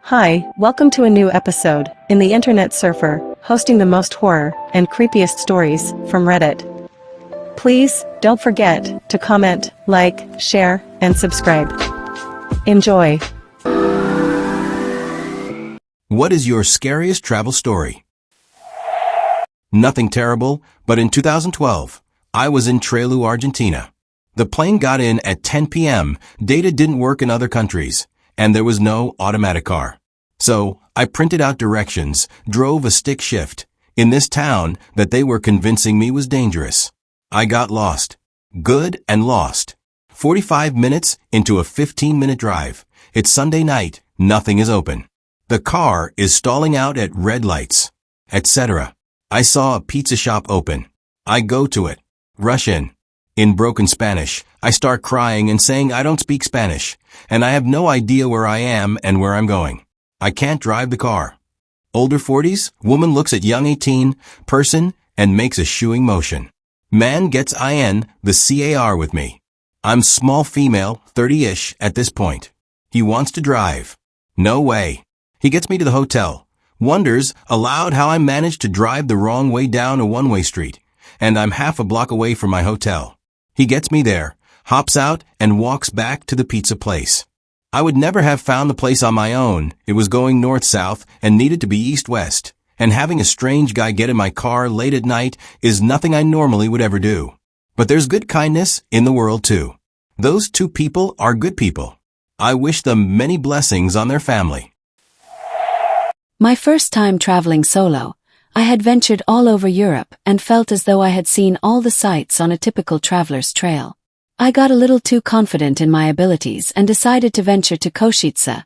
Hi, welcome to a new episode in the Internet Surfer, hosting the most horror and creepiest stories from Reddit. Please don't forget to comment, like, share, and subscribe. Enjoy. What is your scariest travel story? Nothing terrible, but in 2012, I was in Trelew, Argentina. The plane got in at 10 p.m., data didn't work in other countries, and there was no automatic car. So, I printed out directions, drove a stick shift, in this town that they were convincing me was dangerous. I got lost. Good and lost. 45 minutes into a 15-minute drive. It's Sunday night, nothing is open. The car is stalling out at red lights, etc. I saw a pizza shop open. I go to it. Rush in. In broken Spanish, I start crying and saying I don't speak Spanish, and I have no idea where I am and where I'm going. I can't drive the car. Older 40s, woman looks at young 18, person, and makes a shooing motion. Man gets IN, the CAR with me. I'm small female, 30-ish at this point. He wants to drive. No way. He gets me to the hotel. Wonders aloud how I managed to drive the wrong way down a one-way street, and I'm half a block away from my hotel. He gets me there, hops out, and walks back to the pizza place. I would never have found the place on my own. It was going north-south and needed to be east-west, and having a strange guy get in my car late at night is nothing I normally would ever do. But there's good kindness in the world too. Those two people are good people. I wish them many blessings on their family. My first time traveling solo, I had ventured all over Europe and felt as though I had seen all the sights on a typical traveler's trail. I got a little too confident in my abilities and decided to venture to Košice,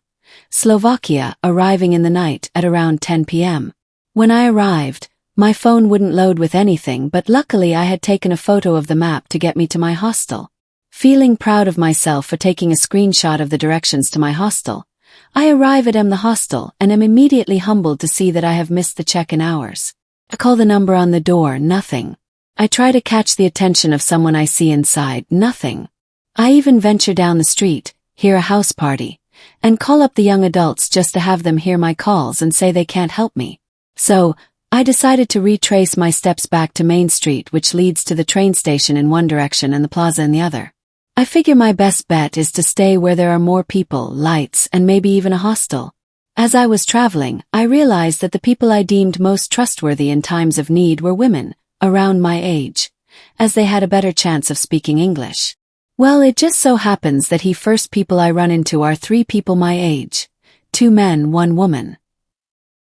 Slovakia, arriving in the night at around 10 p.m. When I arrived, my phone wouldn't load with anything, but luckily I had taken a photo of the map to get me to my hostel. Feeling proud of myself for taking a screenshot of the directions to my hostel, I arrive at the hostel and am immediately humbled to see that I have missed the check-in hours. I call the number on the door, nothing. I try to catch the attention of someone I see inside, nothing. I even venture down the street, hear a house party, and call up the young adults just to have them hear my calls and say they can't help me. So, I decided to retrace my steps back to Main Street, which leads to the train station in one direction and the plaza in the other. I figure my best bet is to stay where there are more people, lights, and maybe even a hostel. As I was traveling, I realized that the people I deemed most trustworthy in times of need were women, around my age, as they had a better chance of speaking English. Well, it just so happens that the first people I run into are 3 people my age, 2 men, 1 woman.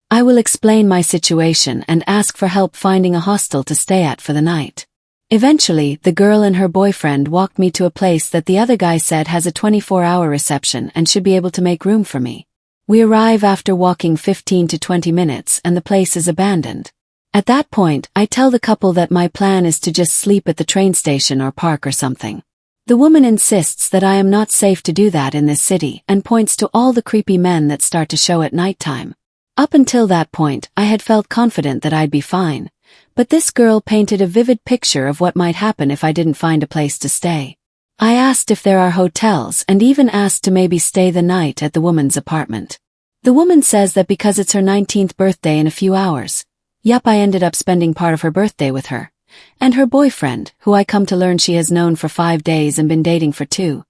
I will explain my situation and ask for help finding a hostel to stay at for the night. Eventually, the girl and her boyfriend walked me to a place that the other guy said has a 24-hour reception and should be able to make room for me. We arrive after walking 15 to 20 minutes and the place is abandoned. At that point, I tell the couple that my plan is to just sleep at the train station or park or something. The woman insists that I am not safe to do that in this city and points to all the creepy men that start to show at nighttime. Up until that point, I had felt confident that I'd be fine, but this girl painted a vivid picture of what might happen if I didn't find a place to stay. I asked if there are hotels and even asked to maybe stay the night at the woman's apartment. The woman says that because it's her 19th birthday in a few hours. Yup, I ended up spending part of her birthday with her. And her boyfriend, who I come to learn she has known for 5 days and been dating for 2.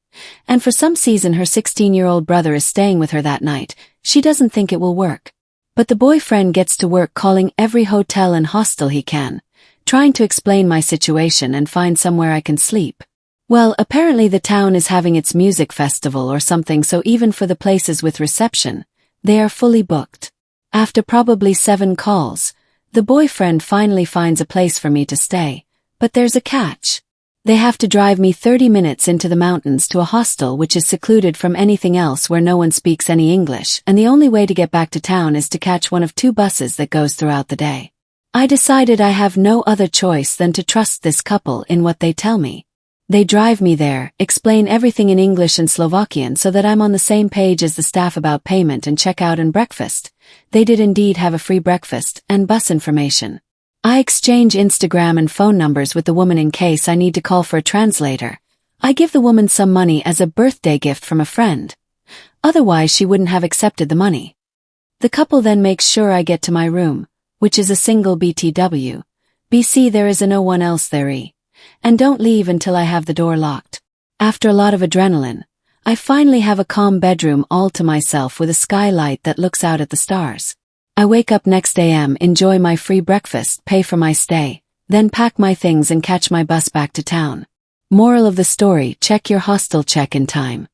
And for some season her 16-year-old brother is staying with her that night. She doesn't think it will work. But the boyfriend gets to work calling every hotel and hostel he can, trying to explain my situation and find somewhere I can sleep. Well, apparently the town is having its music festival or something, so even for the places with reception, they are fully booked. After probably 7 calls, the boyfriend finally finds a place for me to stay, but there's a catch. They have to drive me 30 minutes into the mountains to a hostel which is secluded from anything else where no one speaks any English, and the only way to get back to town is to catch one of 2 buses that goes throughout the day. I decided I have no other choice than to trust this couple in what they tell me. They drive me there, explain everything in English and Slovakian so that I'm on the same page as the staff about payment and checkout and breakfast. They did indeed have a free breakfast and bus information. I exchange Instagram and phone numbers with the woman in case I need to call for a translator. I give the woman some money as a birthday gift from a friend. Otherwise she wouldn't have accepted the money. The couple then makes sure I get to my room, which is a single BTW. BC there is no one else there, and don't leave until I have the door locked. After a lot of adrenaline, I finally have a calm bedroom all to myself with a skylight that looks out at the stars. I wake up next AM, enjoy my free breakfast, pay for my stay, then pack my things and catch my bus back to town. Moral of the story, check your hostel check-in time.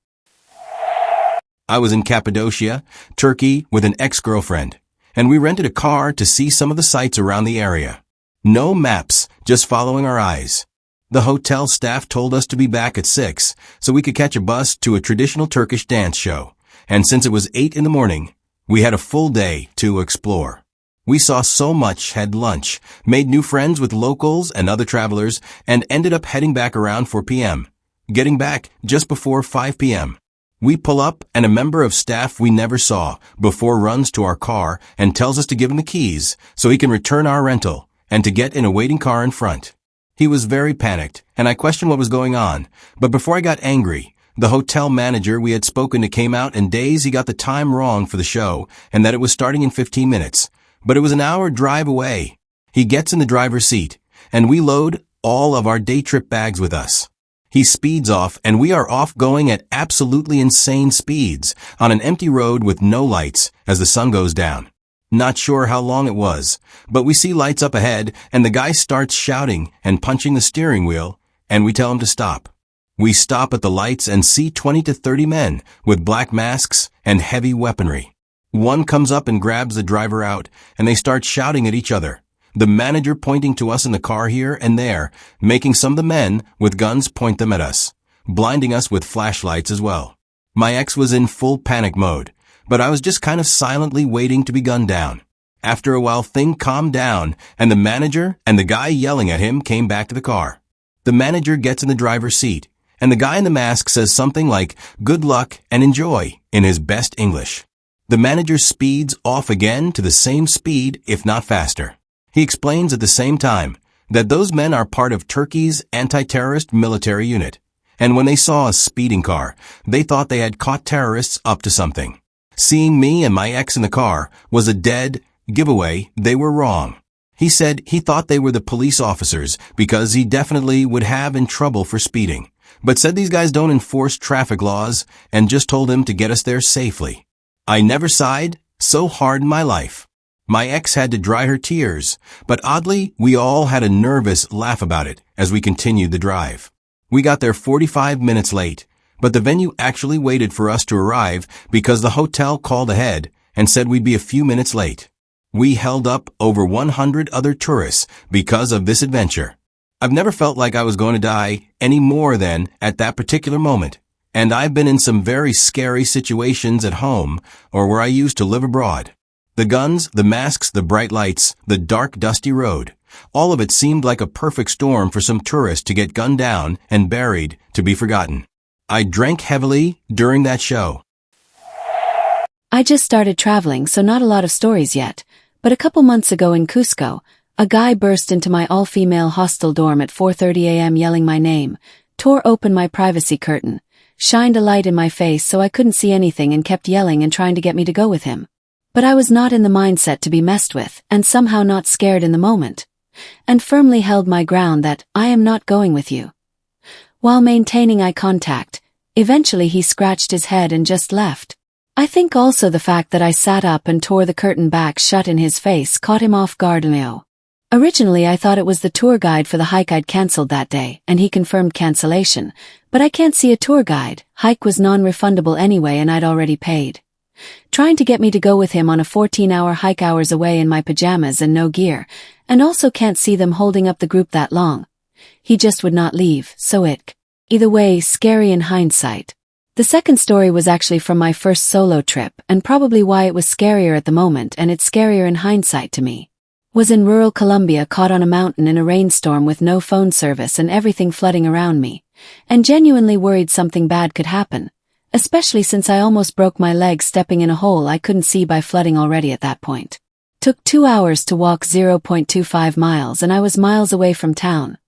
I was in Cappadocia, Turkey, with an ex-girlfriend, and we rented a car to see some of the sights around the area. No maps, just following our eyes. The hotel staff told us to be back at 6, so we could catch a bus to a traditional Turkish dance show, and since it was 8 in the morning, we had a full day to explore. We saw so much, had lunch, made new friends with locals and other travelers, and ended up heading back around 4 p.m., getting back just before 5 p.m. We pull up, and a member of staff we never saw before runs to our car and tells us to give him the keys so he can return our rental and to get in a waiting car in front. He was very panicked, and I questioned what was going on, but before I got angry, the hotel manager we had spoken to came out and he got the time wrong for the show and that it was starting in 15 minutes, but it was an hour drive away. He gets in the driver's seat, and we load all of our day trip bags with us. He speeds off, and we are off going at absolutely insane speeds on an empty road with no lights as the sun goes down. Not sure how long it was, but we see lights up ahead, and the guy starts shouting and punching the steering wheel, and we tell him to stop. We stop at the lights and see 20 to 30 men with black masks and heavy weaponry. One comes up and grabs the driver out, and they start shouting at each other. The manager pointing to us in the car here and there, making some of the men with guns point them at us, blinding us with flashlights as well. My ex was in full panic mode, but I was just kind of silently waiting to be gunned down. After a while, things calmed down, and the manager and the guy yelling at him came back to the car. The manager gets in the driver's seat, and the guy in the mask says something like, "Good luck and enjoy," in his best English. The manager speeds off again to the same speed, if not faster. He explains at the same time that those men are part of Turkey's anti-terrorist military unit, and when they saw a speeding car, they thought they had caught terrorists up to something. Seeing me and my ex in the car was a dead giveaway. They were wrong. He said he thought they were the police officers because he definitely would have in trouble for speeding, but said these guys don't enforce traffic laws and just told him to get us there safely. I never sighed so hard in my life. My ex had to dry her tears, but oddly, we all had a nervous laugh about it as we continued the drive. We got there 45 minutes late, but the venue actually waited for us to arrive because the hotel called ahead and said we'd be a few minutes late. We held up over 100 other tourists because of this adventure. I've never felt like I was going to die any more than at that particular moment, and I've been in some very scary situations at home or where I used to live abroad. The guns, the masks, the bright lights, the dark, dusty road. All of it seemed like a perfect storm for some tourist to get gunned down and buried to be forgotten. I drank heavily during that show. I just started traveling, so not a lot of stories yet, but a couple months ago in Cusco, a guy burst into my all-female hostel dorm at 4:30 a.m. yelling my name, tore open my privacy curtain, shined a light in my face so I couldn't see anything and kept yelling and trying to get me to go with him. But I was not in the mindset to be messed with, and somehow not scared in the moment, and firmly held my ground that I am not going with you. While maintaining eye contact, eventually he scratched his head and just left. I think also the fact that I sat up and tore the curtain back shut in his face caught him off guard. Originally I thought it was the tour guide for the hike I'd cancelled that day, and he confirmed cancellation, but I can't see a tour guide. Hike was non-refundable anyway and I'd already paid. Trying to get me to go with him on a 14-hour hike hours away in my pajamas and no gear, and also can't see them holding up the group that long. He just would not leave, so either way, scary in hindsight. The second story was actually from my first solo trip, and probably why it was scarier at the moment and it's scarier in hindsight to me. Was in rural Colombia, caught on a mountain in a rainstorm with no phone service and everything flooding around me, and genuinely worried something bad could happen. Especially since I almost broke my leg stepping in a hole I couldn't see by flooding already at that point. Took 2 hours to walk 0.25 miles and I was miles away from town.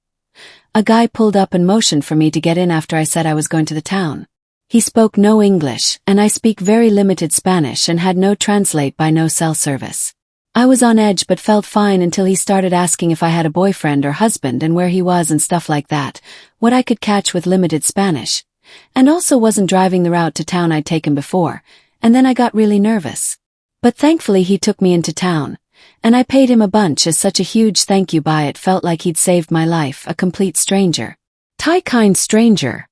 A guy pulled up and motioned for me to get in after I said I was going to the town. He spoke no English, and I speak very limited Spanish and had no translate by no cell service. I was on edge but felt fine until he started asking if I had a boyfriend or husband and where he was and stuff like that, what I could catch with limited Spanish, and also wasn't driving the route to town I'd taken before, and then I got really nervous. But thankfully he took me into town, and I paid him a bunch as such a huge thank you by it felt like he'd saved my life, a complete stranger. Thai kind stranger.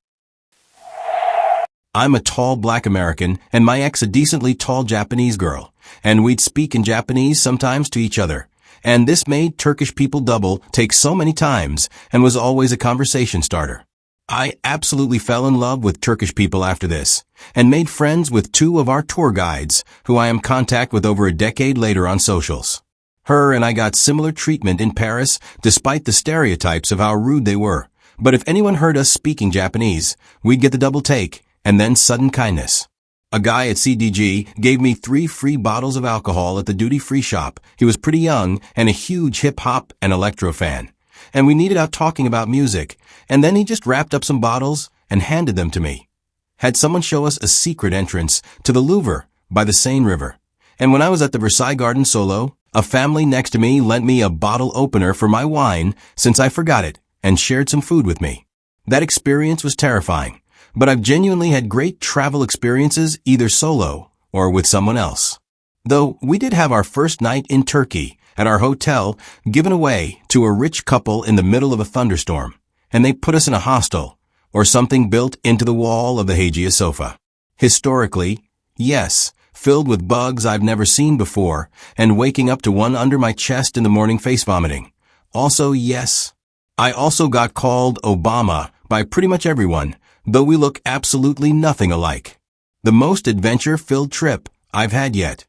I'm a tall black American and my ex a decently tall Japanese girl, and we'd speak in Japanese sometimes to each other, and this made Turkish people double take so many times and was always a conversation starter. I absolutely fell in love with Turkish people after this, and made friends with 2 of our tour guides, who I am in contact with over a decade later on socials. Her and I got similar treatment in Paris despite the stereotypes of how rude they were, but if anyone heard us speaking Japanese, we'd get the double take, and then sudden kindness. A guy at CDG gave me 3 free bottles of alcohol at the duty-free shop. He was pretty young and a huge hip-hop and electro fan, and we needed out talking about music, and then he just wrapped up some bottles and handed them to me. Had someone show us a secret entrance to the Louvre by the Seine River, and when I was at the Versailles Garden solo, a family next to me lent me a bottle opener for my wine since I forgot it and shared some food with me. That experience was terrifying, but I've genuinely had great travel experiences either solo or with someone else. Though we did have our first night in Turkey at our hotel given away to a rich couple in the middle of a thunderstorm, and they put us in a hostel or something built into the wall of the Hagia Sofa. Historically, yes, filled with bugs I've never seen before, and waking up to one under my chest in the morning face vomiting. Also, yes, I also got called Obama by pretty much everyone, though we look absolutely nothing alike. The most adventure-filled trip I've had yet.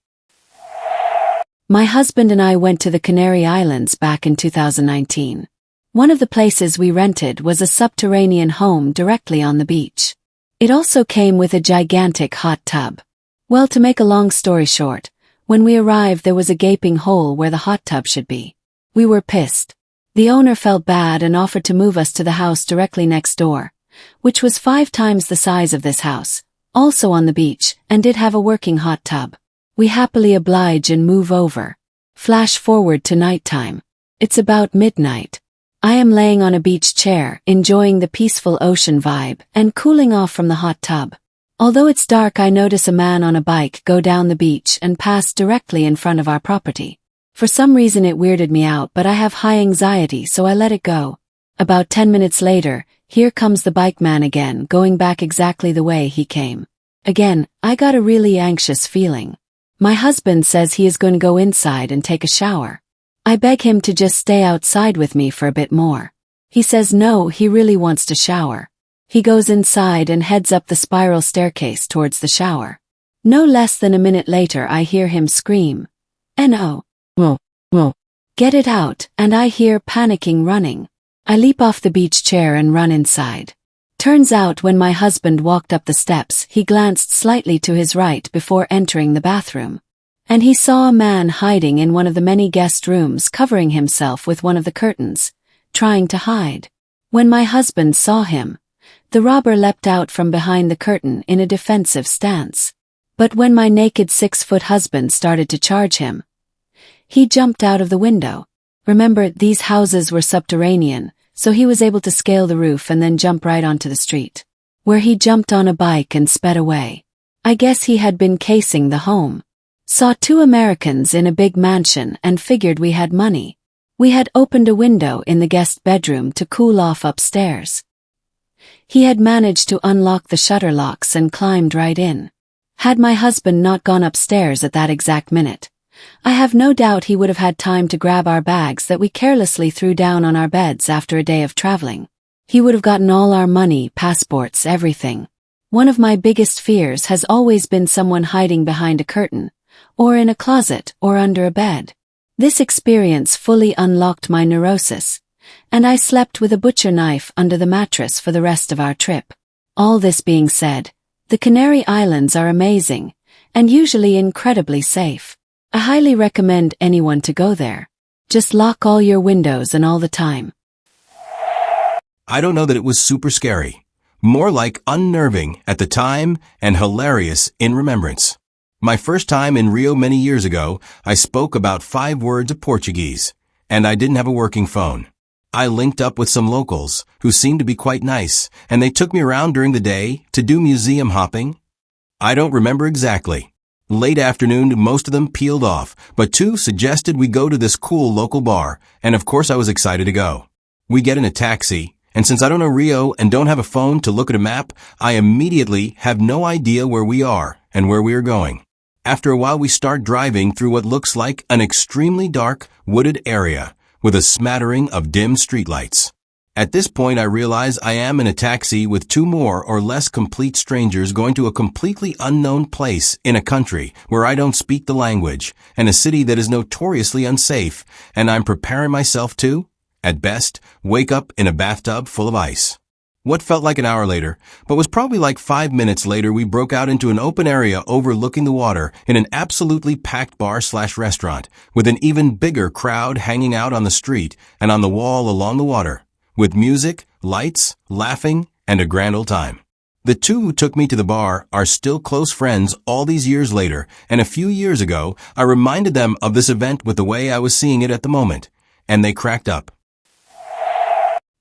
My husband and I went to the Canary Islands back in 2019. One of the places we rented was a subterranean home directly on the beach. It also came with a gigantic hot tub. Well, to make a long story short, when we arrived there was a gaping hole where the hot tub should be. We were pissed. The owner felt bad and offered to move us to the house directly next door, which was 5 times the size of this house, also on the beach, and did have a working hot tub. We happily oblige and move over. Flash forward to nighttime. It's about midnight. I am laying on a beach chair, enjoying the peaceful ocean vibe and cooling off from the hot tub. Although it's dark, I notice a man on a bike go down the beach and pass directly in front of our property. For some reason it weirded me out, but I have high anxiety, so I let it go. About 10 minutes later, here comes the bike man again, going back exactly the way he came. Again, I got a really anxious feeling. My husband says he is going to go inside and take a shower. I beg him to just stay outside with me for a bit more. He says no, he really wants to shower. He goes inside and heads up the spiral staircase towards the shower. No less than a minute later I hear him scream, "No. Whoa. Get it out," and I hear panicking running. I leap off the beach chair and run inside. Turns out when my husband walked up the steps, he glanced slightly to his right before entering the bathroom. And he saw a man hiding in one of the many guest rooms, covering himself with one of the curtains, trying to hide. When my husband saw him, the robber leapt out from behind the curtain in a defensive stance. But when my naked 6-foot husband started to charge him, he jumped out of the window. Remember, these houses were subterranean, so he was able to scale the roof and then jump right onto the street, where he jumped on a bike and sped away. I guess he had been casing the home. Saw 2 Americans in a big mansion and figured we had money. We had opened a window in the guest bedroom to cool off upstairs. He had managed to unlock the shutter locks and climbed right in. Had my husband not gone upstairs at that exact minute, I have no doubt he would have had time to grab our bags that we carelessly threw down on our beds after a day of traveling. He would have gotten all our money, passports, everything. One of my biggest fears has always been someone hiding behind a curtain, or in a closet, or under a bed. This experience fully unlocked my neurosis, and I slept with a butcher knife under the mattress for the rest of our trip. All this being said, the Canary Islands are amazing, and usually incredibly safe. I highly recommend anyone to go there. Just lock all your windows and all the time. I don't know that it was super scary, More like unnerving at the time and hilarious in remembrance. My first time in Rio many years ago, I spoke about 5 words of Portuguese, and I didn't have a working phone. I linked up with some locals who seemed to be quite nice, and they took me around during the day to do museum hopping. I don't remember exactly. Late afternoon, most of them peeled off, but 2 suggested we go to this cool local bar, and of course I was excited to go. We get in a taxi, and since I don't know Rio and don't have a phone to look at a map, I immediately have no idea where we are and where we are going. After a while, we start driving through what looks like an extremely dark, wooded area with a smattering of dim streetlights. At this point, I realize I am in a taxi with 2 more or less complete strangers going to a completely unknown place in a country where I don't speak the language and a city that is notoriously unsafe, and I'm preparing myself to, at best, wake up in a bathtub full of ice. What felt like an hour later, but was probably like 5 minutes later, we broke out into an open area overlooking the water in an absolutely packed bar/restaurant with an even bigger crowd hanging out on the street and on the wall along the water, with music, lights, laughing, and a grand old time. The 2 who took me to the bar are still close friends all these years later, and a few years ago, I reminded them of this event with the way I was seeing it at the moment, and they cracked up.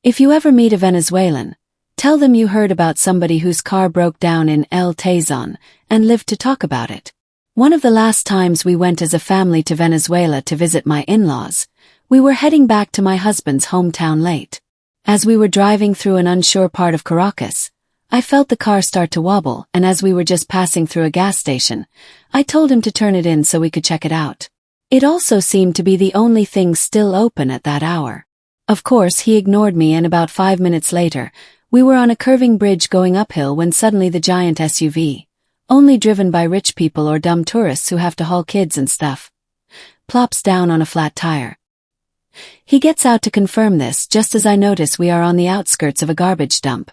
If you ever meet a Venezuelan, tell them you heard about somebody whose car broke down in El Tazon and lived to talk about it. One of the last times we went as a family to Venezuela to visit my in-laws, we were heading back to my husband's hometown late. As we were driving through an unsure part of Caracas, I felt the car start to wobble, and as we were just passing through a gas station, I told him to turn it in so we could check it out. It also seemed to be the only thing still open at that hour. Of course, he ignored me, and about 5 minutes later, we were on a curving bridge going uphill when suddenly the giant SUV, only driven by rich people or dumb tourists who have to haul kids and stuff, plops down on a flat tire. He gets out to confirm this just as I notice we are on the outskirts of a garbage dump,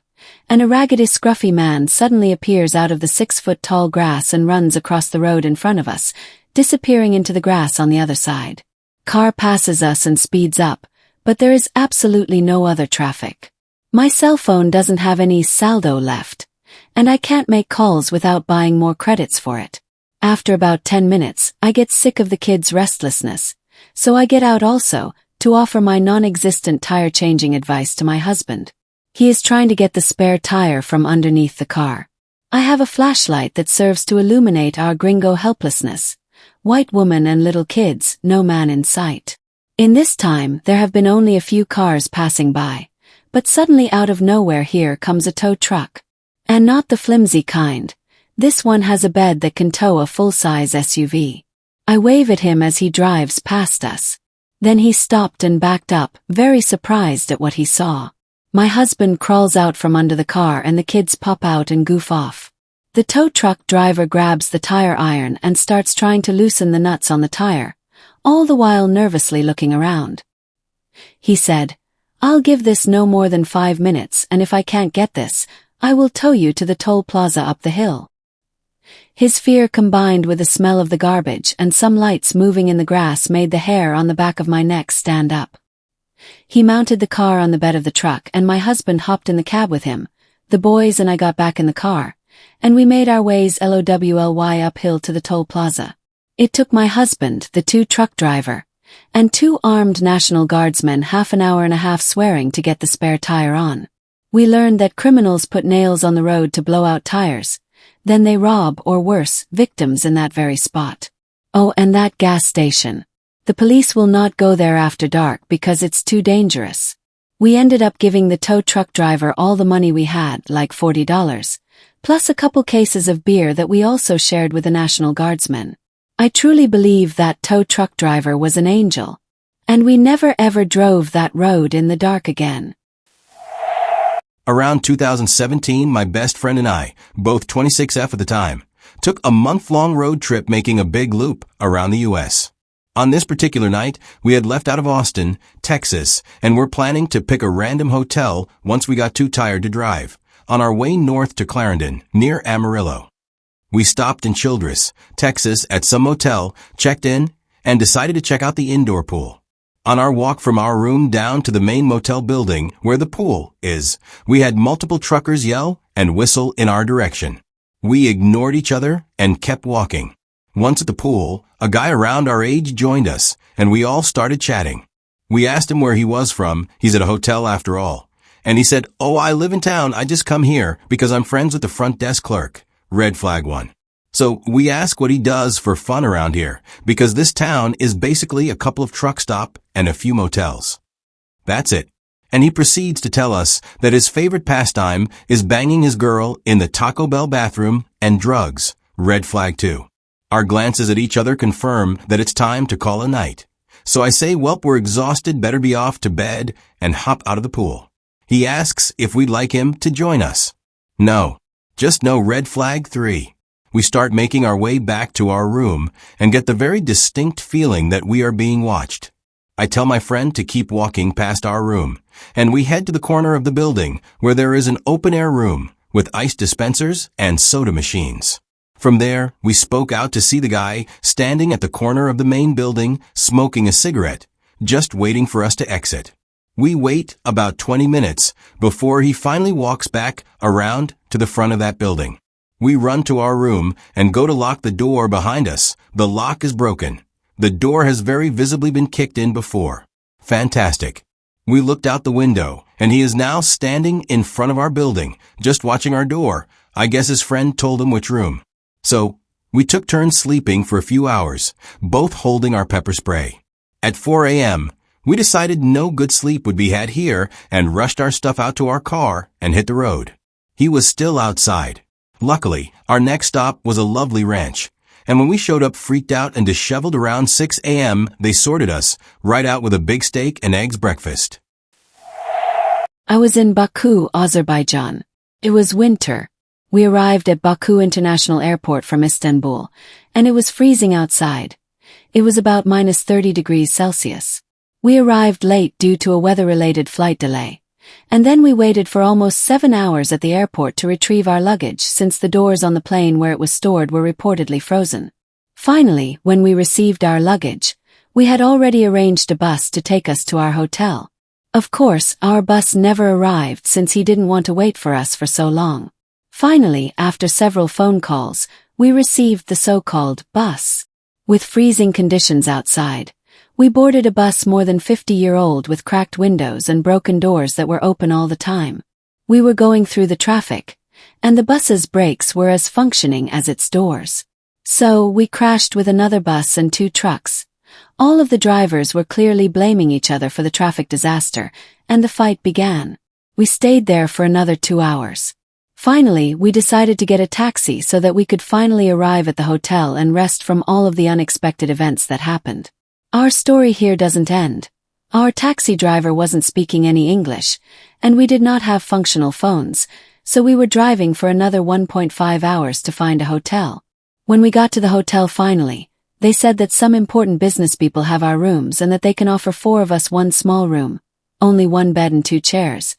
and a raggedy, scruffy man suddenly appears out of the 6-foot-tall grass and runs across the road in front of us, disappearing into the grass on the other side. Car passes us and speeds up, but there is absolutely no other traffic. My cell phone doesn't have any saldo left, and I can't make calls without buying more credits for it. After about 10 minutes, I get sick of the kids' restlessness, so I get out also, to offer my non-existent tire-changing advice to my husband. He is trying to get the spare tire from underneath the car. I have a flashlight that serves to illuminate our gringo helplessness. White woman and little kids, no man in sight. In this time, there have been only a few cars passing by, but suddenly out of nowhere here comes a tow truck. And not the flimsy kind. This one has a bed that can tow a full-size SUV. I wave at him as he drives past us. Then he stopped and backed up, very surprised at what he saw. My husband crawls out from under the car and the kids pop out and goof off. The tow truck driver grabs the tire iron and starts trying to loosen the nuts on the tire, all the while nervously looking around. He said, "I'll give this no more than 5 minutes, and if I can't get this, I will tow you to the toll plaza up the hill." His fear combined with the smell of the garbage and some lights moving in the grass made the hair on the back of my neck stand up. He mounted the car on the bed of the truck and my husband hopped in the cab with him. The boys and I got back in the car, and we made our ways LOWLY uphill to the toll plaza. It took my husband, the 2 truck driver, and 2 armed National Guardsmen half an hour and a half swearing to get the spare tire on. We learned that criminals put nails on the road to blow out tires. Then they rob, or worse, victims in that very spot. Oh, and that gas station. The police will not go there after dark because it's too dangerous. We ended up giving the tow truck driver all the money we had, like $40, plus a couple cases of beer that we also shared with the National Guardsmen. I truly believe that tow truck driver was an angel. And we never ever drove that road in the dark again. Around 2017, my best friend and I, both 26F at the time, took a month-long road trip making a big loop around the U.S. On this particular night, we had left out of Austin, Texas, and were planning to pick a random hotel once we got too tired to drive, on our way north to Clarendon, near Amarillo. We stopped in Childress, Texas at some motel, checked in, and decided to check out the indoor pool. On our walk from our room down to the main motel building where the pool is, we had multiple truckers yell and whistle in our direction. We ignored each other and kept walking. Once at the pool, a guy around our age joined us, and we all started chatting. We asked him where he was from. He's at a hotel after all. And he said, "Oh, I live in town. I just come here because I'm friends with the front desk clerk." Red flag 1. So we ask what he does for fun around here, because this town is basically a couple of truck stop and a few motels. That's it. And he proceeds to tell us that his favorite pastime is banging his girl in the Taco Bell bathroom and drugs. Red flag 2. Our glances at each other confirm that it's time to call a night. So I say, "Welp, we're exhausted, better be off to bed," and hop out of the pool. He asks if we'd like him to join us. No. Just no. Red flag 3. We start making our way back to our room and get the very distinct feeling that we are being watched. I tell my friend to keep walking past our room, and we head to the corner of the building where there is an open-air room with ice dispensers and soda machines. From there, we spoke out to see the guy standing at the corner of the main building smoking a cigarette, just waiting for us to exit. We wait about 20 minutes before he finally walks back around to the front of that building. We run to our room and go to lock the door behind us. The lock is broken. The door has very visibly been kicked in before. Fantastic. We looked out the window, and he is now standing in front of our building, just watching our door. I guess his friend told him which room. So, we took turns sleeping for a few hours, both holding our pepper spray. At 4 a.m., we decided no good sleep would be had here and rushed our stuff out to our car and hit the road. He was still outside. Luckily, our next stop was a lovely ranch, and when we showed up freaked out and disheveled around 6 a.m., they sorted us right out with a big steak and eggs breakfast. I was in Baku, Azerbaijan. It was winter. We arrived at Baku International Airport from Istanbul, and it was freezing outside. It was about minus 30 degrees Celsius. We arrived late due to a weather-related flight delay. And then we waited for almost 7 hours at the airport to retrieve our luggage since the doors on the plane where it was stored were reportedly frozen. Finally, when we received our luggage, we had already arranged a bus to take us to our hotel. Of course, our bus never arrived since he didn't want to wait for us for so long. Finally, after several phone calls, we received the so-called bus. With freezing conditions outside, we boarded a bus more than 50-year-old with cracked windows and broken doors that were open all the time. We were going through the traffic, and the bus's brakes were as functioning as its doors. So, we crashed with another bus and 2 trucks. All of the drivers were clearly blaming each other for the traffic disaster, and the fight began. We stayed there for another 2 hours. Finally, we decided to get a taxi so that we could finally arrive at the hotel and rest from all of the unexpected events that happened. Our story here doesn't end. Our taxi driver wasn't speaking any English, and we did not have functional phones, so we were driving for another 1.5 hours to find a hotel. When we got to the hotel finally, they said that some important business people have our rooms and that they can offer 4 of us one small room, only 1 bed and 2 chairs,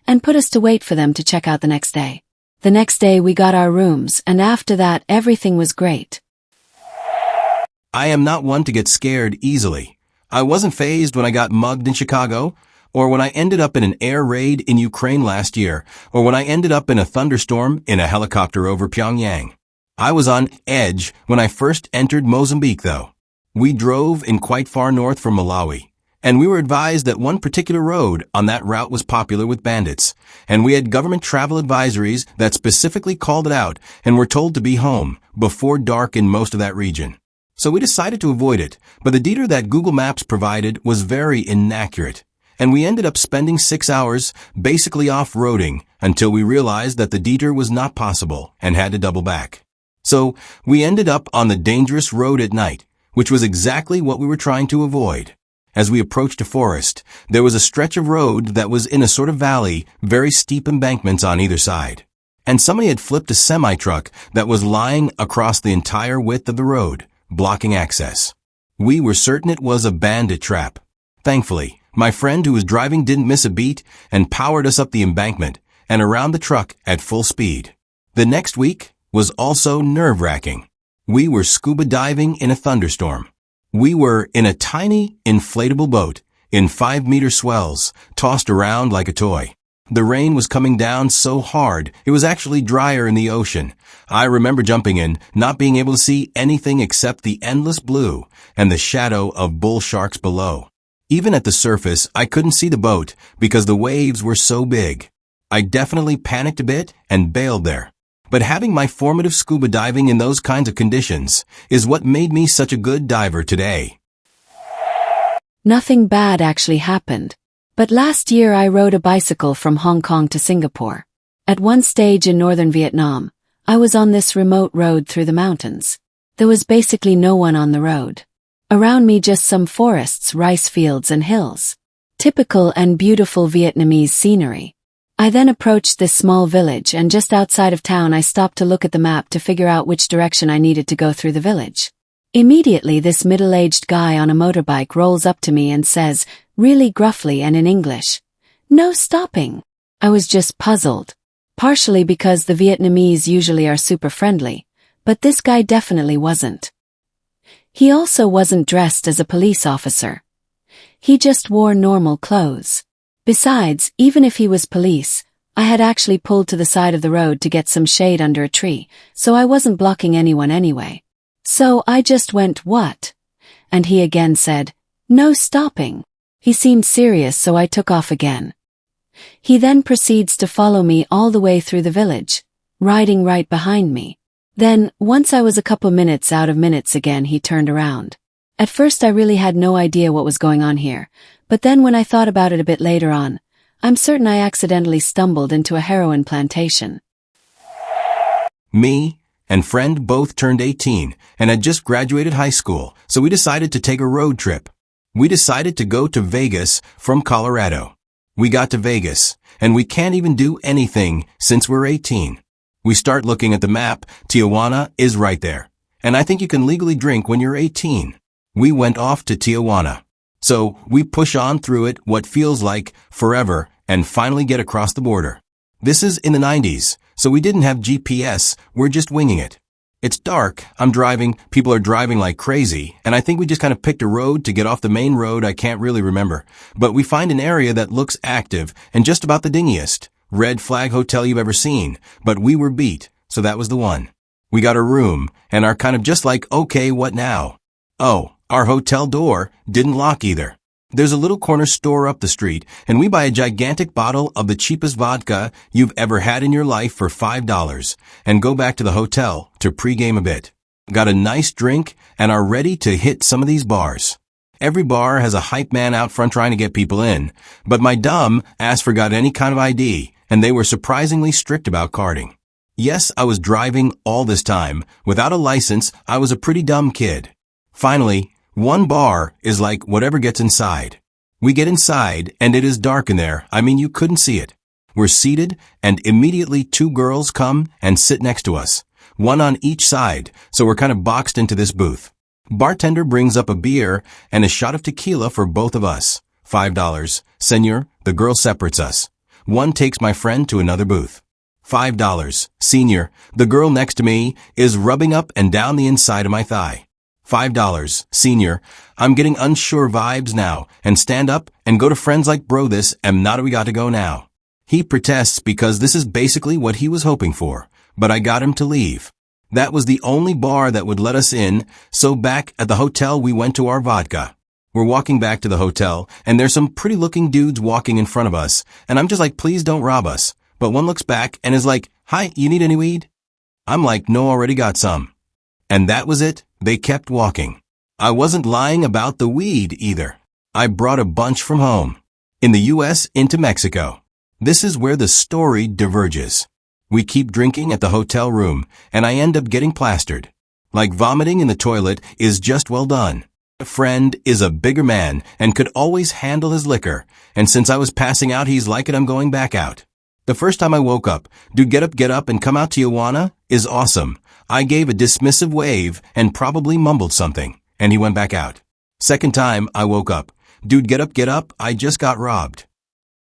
and put us to wait for them to check out the next day. The next day we got our rooms, and after that everything was great. I am not one to get scared easily. I wasn't fazed when I got mugged in Chicago, or when I ended up in an air raid in Ukraine last year, or when I ended up in a thunderstorm in a helicopter over Pyongyang. I was on edge when I first entered Mozambique, though. We drove in quite far north from Malawi, and we were advised that one particular road on that route was popular with bandits, and we had government travel advisories that specifically called it out and were told to be home before dark in most of that region. So we decided to avoid it, but the detour that Google Maps provided was very inaccurate, and we ended up spending 6 hours basically off-roading until we realized that the detour was not possible and had to double back. So we ended up on the dangerous road at night, which was exactly what we were trying to avoid. As we approached a forest, there was a stretch of road that was in a sort of valley, very steep embankments on either side. And somebody had flipped a semi-truck that was lying across the entire width of the road, blocking access. We were certain it was a bandit trap. Thankfully, my friend who was driving didn't miss a beat and powered us up the embankment and around the truck at full speed. The next week was also nerve-wracking. We were scuba diving in a thunderstorm. We were in a tiny, inflatable boat, in 5-meter swells, tossed around like a toy. The rain was coming down so hard, it was actually drier in the ocean. I remember jumping in, not being able to see anything except the endless blue and the shadow of bull sharks below. Even at the surface, I couldn't see the boat because the waves were so big. I definitely panicked a bit and bailed there. But having my formative scuba diving in those kinds of conditions is what made me such a good diver today. Nothing bad actually happened. But last year I rode a bicycle from Hong Kong to Singapore. At one stage in northern Vietnam, I was on this remote road through the mountains. There was basically no one on the road. Around me just some forests, rice fields and hills. Typical and beautiful Vietnamese scenery. I then approached this small village, and just outside of town I stopped to look at the map to figure out which direction I needed to go through the village. Immediately this middle-aged guy on a motorbike rolls up to me and says, really gruffly and in English, "No stopping." I was just puzzled. Partially because the Vietnamese usually are super friendly, but this guy definitely wasn't. He also wasn't dressed as a police officer. He just wore normal clothes. Besides, even if he was police, I had actually pulled to the side of the road to get some shade under a tree, so I wasn't blocking anyone anyway. So I just went, "What?" And he again said, "No stopping." He seemed serious, so I took off again. He then proceeds to follow me all the way through the village, riding right behind me. Then, once I was a couple minutes out of minutes again, he turned around. At first I really had no idea what was going on here, but then when I thought about it a bit later on, I'm certain I accidentally stumbled into a heroin plantation. Me and friend both turned 18 and had just graduated high school, so we decided to take a road trip. We decided to go to Vegas from Colorado. We got to Vegas, and we can't even do anything since we're 18. We start looking at the map. Tijuana is right there, and I think you can legally drink when you're 18. We went off to Tijuana. So we push on through it what feels like forever and finally get across the border. This is in the 90s, so we didn't have GPS, we're just winging it. It's dark, I'm driving, people are driving like crazy, and I think we just kind of picked a road to get off the main road. I can't really remember. But we find an area that looks active and just about the dingiest. Red flag hotel you've ever seen, but we were beat, so that was the one. We got a room and are kind of just like, okay, what now? Oh, our hotel door didn't lock either. There's a little corner store up the street, and we buy a gigantic bottle of the cheapest vodka you've ever had in your life for $5 and go back to the hotel to pregame a bit. Got a nice drink and are ready to hit some of these bars. Every bar has a hype man out front trying to get people in, but my dumb ass forgot any kind of ID, and they were surprisingly strict about carding. Yes, I was driving all this time. Without a license, I was a pretty dumb kid. Finally, one bar is like whatever gets inside. We get inside and it is dark in there. I mean, you couldn't see it. We're seated and immediately two girls come and sit next to us, one on each side, so we're kind of boxed into this booth. Bartender brings up a beer and a shot of tequila for both of us. $5. Senor, the girl separates us. One takes my friend to another booth. $5. Senior, the girl next to me is rubbing up and down the inside of my thigh. $5. Senior, I'm getting unsure vibes now and stand up and go to friends like, bro, this am not we got to go now. He protests because this is basically what he was hoping for, but I got him to leave. That was the only bar that would let us in, so back at the hotel we went to our vodka. We're walking back to the hotel and there's some pretty looking dudes walking in front of us and I'm just like, please don't rob us. But one looks back and is like, hi, you need any weed? I'm like, no, already got some. And that was it. They kept walking. I wasn't lying about the weed either. I brought a bunch from home. In the US into Mexico. This is where the story diverges. We keep drinking at the hotel room, and I end up getting plastered. Like vomiting in the toilet is just well done. A friend is a bigger man and could always handle his liquor, and since I was passing out, he's like it, I'm going back out. The first time I woke up, dude, get up and come out to Tijuana is awesome. I gave a dismissive wave and probably mumbled something, and he went back out. Second time I woke up, dude, get up, I just got robbed.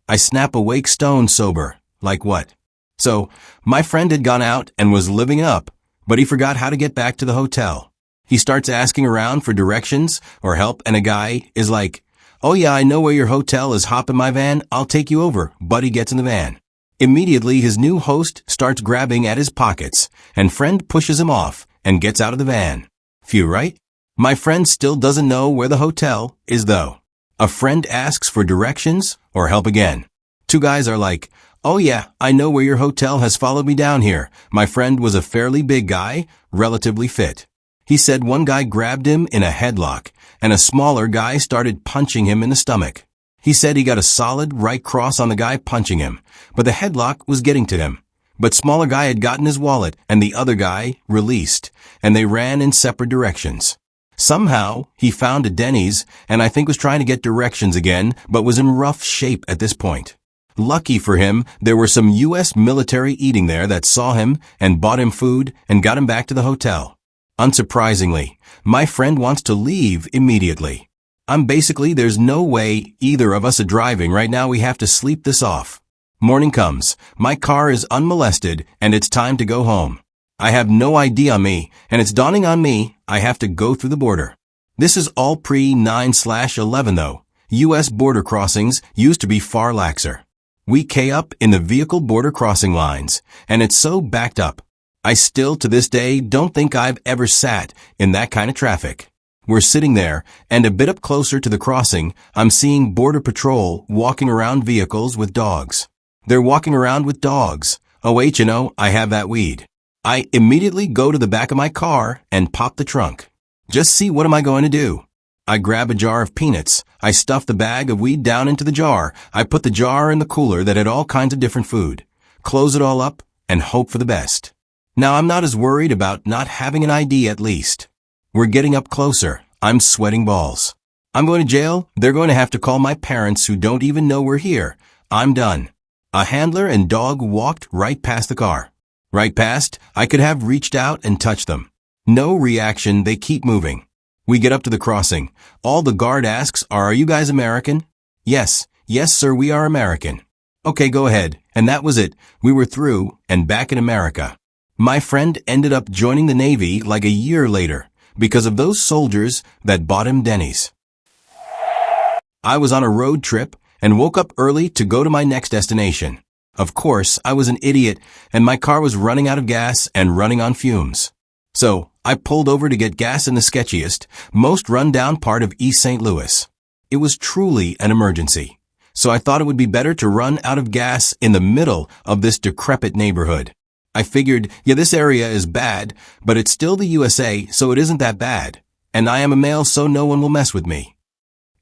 I snap awake stone sober, like what? So, my friend had gone out and was living it up, but he forgot how to get back to the hotel. He starts asking around for directions or help, and a guy is like, "Oh yeah, I know where your hotel is. Hop in my van. I'll take you over." Buddy gets in the van. Immediately, his new host starts grabbing at his pockets, and friend pushes him off and gets out of the van. Phew, right? My friend still doesn't know where the hotel is though. A friend asks for directions or help again. Two guys are like, "Oh yeah, I know where your hotel has followed me down here." My friend was a fairly big guy, relatively fit. He said one guy grabbed him in a headlock, and a smaller guy started punching him in the stomach. He said he got a solid right cross on the guy punching him, but the headlock was getting to him. But smaller guy had gotten his wallet, and the other guy released, and they ran in separate directions. Somehow, he found a Denny's, and I think was trying to get directions again, but was in rough shape at this point. Lucky for him, there were some U.S. military eating there that saw him and bought him food and got him back to the hotel. Unsurprisingly, my friend wants to leave immediately. There's no way either of us are driving right now. We have to sleep this off. Morning comes. My car is unmolested, and it's time to go home. I have no ID on me, and it's dawning on me I have to go through the border. This is all pre-9/11 though. U.S. border crossings used to be far laxer. We K up in the vehicle border crossing lines, and it's so backed up. I still to this day don't think I've ever sat in that kind of traffic. We're sitting there, and a bit up closer to the crossing, I'm seeing Border Patrol walking around vehicles with dogs. They're walking around with dogs. Oh wait, I have that weed. I immediately go to the back of my car and pop the trunk. Just see what am I going to do? I grab a jar of peanuts. I stuff the bag of weed down into the jar. I put the jar in the cooler that had all kinds of different food. Close it all up and hope for the best. Now I'm not as worried about not having an ID at least. We're getting up closer. I'm sweating balls. I'm going to jail. They're going to have to call my parents who don't even know we're here. I'm done. A handler and dog walked right past the car. Right past, I could have reached out and touched them. No reaction, they keep moving. We get up to the crossing. All the guard asks, "Are you guys American?" Yes, sir, we are American. Okay, go ahead. And that was it. We were through and back in America. My friend ended up joining the Navy like a year later because of those soldiers that bought him Denny's. I was on a road trip and woke up early to go to my next destination. Of course, I was an idiot and my car was running out of gas and running on fumes. So, I pulled over to get gas in the sketchiest, most run-down part of East St. Louis. It was truly an emergency. So I thought it would be better to run out of gas in the middle of this decrepit neighborhood. I figured, this area is bad, but it's still the USA, so it isn't that bad. And I am a male, so no one will mess with me.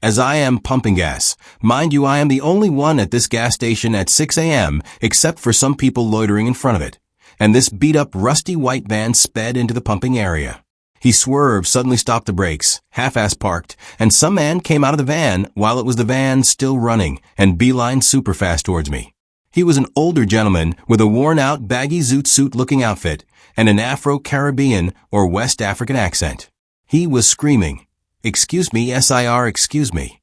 As I am pumping gas, mind you, I am the only one at this gas station at 6 a.m., except for some people loitering in front of it. And this beat-up, rusty white van sped into the pumping area. He swerved, suddenly stopped the brakes, half-ass parked, and some man came out of the van while it was the van still running and beelined super fast towards me. He was an older gentleman with a worn-out, baggy zoot suit-looking outfit and an Afro-Caribbean or West African accent. He was screaming, "Excuse me, SIR, excuse me."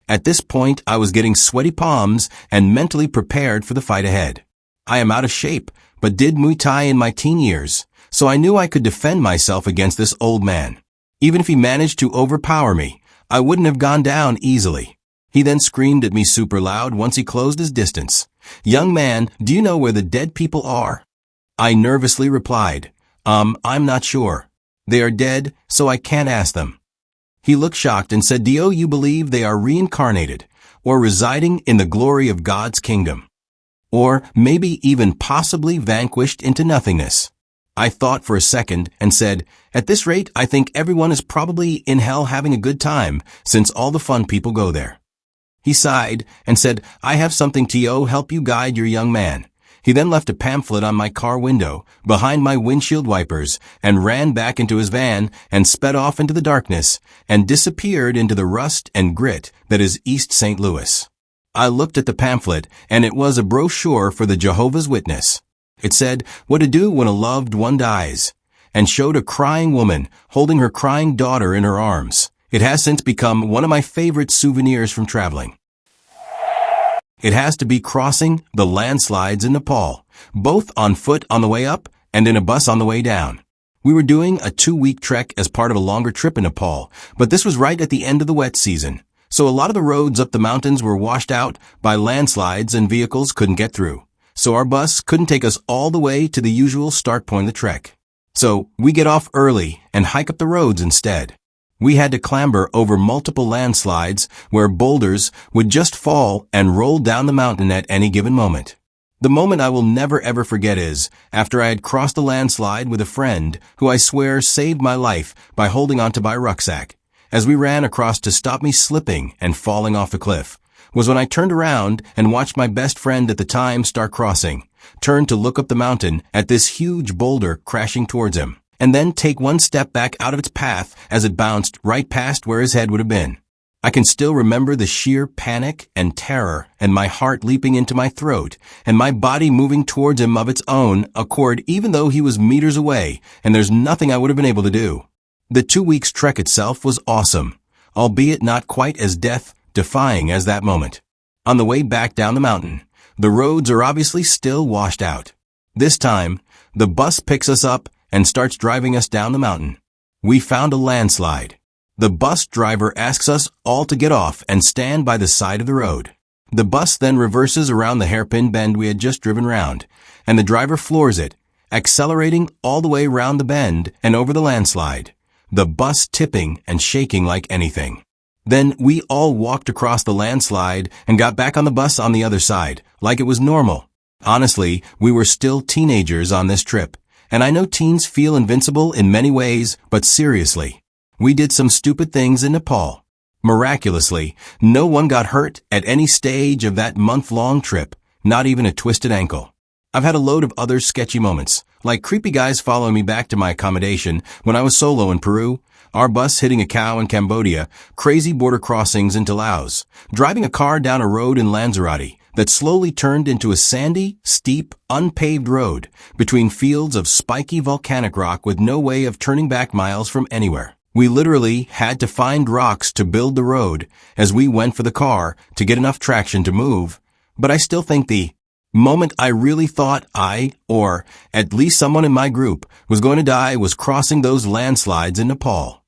At this point, I was getting sweaty palms and mentally prepared for the fight ahead. I am out of shape, but did Muay Thai in my teen years, so I knew I could defend myself against this old man. Even if he managed to overpower me, I wouldn't have gone down easily. He then screamed at me super loud once he closed his distance. "Young man, do you know where the dead people are?" I nervously replied, I'm not sure. They are dead, so I can't ask them." He looked shocked and said, "Do you believe they are reincarnated, or residing in the glory of God's kingdom? Or maybe even possibly vanquished into nothingness?" I thought for a second and said, "At this rate, I think everyone is probably in hell having a good time, since all the fun people go there." He sighed and said, "I have something to help you guide your young man." He then left a pamphlet on my car window, behind my windshield wipers, and ran back into his van and sped off into the darkness and disappeared into the rust and grit that is East St. Louis. I looked at the pamphlet, and it was a brochure for the Jehovah's Witness. It said, "What to do when a loved one dies," and showed a crying woman holding her crying daughter in her arms. It has since become one of my favorite souvenirs from traveling. It has to be crossing the landslides in Nepal, both on foot on the way up and in a bus on the way down. We were doing a 2-week trek as part of a longer trip in Nepal, but this was right at the end of the wet season, So a lot of the roads up the mountains were washed out by landslides and vehicles couldn't get through. So our bus couldn't take us all the way to the usual start point of the trek. So we get off early and hike up the roads instead. We had to clamber over multiple landslides where boulders would just fall and roll down the mountain at any given moment. The moment I will never ever forget is after I had crossed the landslide with a friend who I swear saved my life by holding onto my rucksack, as we ran across to stop me slipping and falling off the cliff, was when I turned around and watched my best friend at the time start crossing, turn to look up the mountain at this huge boulder crashing towards him, and then take one step back out of its path as it bounced right past where his head would have been. I can still remember the sheer panic and terror and my heart leaping into my throat and my body moving towards him of its own accord even though he was meters away and there's nothing I would have been able to do. The 2 weeks trek itself was awesome, albeit not quite as death-defying as that moment. On the way back down the mountain, the roads are obviously still washed out. This time, the bus picks us up and starts driving us down the mountain. We found a landslide. The bus driver asks us all to get off and stand by the side of the road. The bus then reverses around the hairpin bend we had just driven round, and the driver floors it, accelerating all the way round the bend and over the landslide, the bus tipping and shaking like anything. Then we all walked across the landslide and got back on the bus on the other side, like it was normal. Honestly, we were still teenagers on this trip, and I know teens feel invincible in many ways, but seriously, we did some stupid things in Nepal. Miraculously, no one got hurt at any stage of that month-long trip, not even a twisted ankle. I've had a load of other sketchy moments, like creepy guys following me back to my accommodation when I was solo in Peru, our bus hitting a cow in Cambodia, crazy border crossings into Laos, driving a car down a road in Lanzarote that slowly turned into a sandy, steep, unpaved road between fields of spiky volcanic rock with no way of turning back miles from anywhere. We literally had to find rocks to build the road as we went for the car to get enough traction to move, but I still think the moment I really thought I, or at least someone in my group, was going to die was crossing those landslides in Nepal.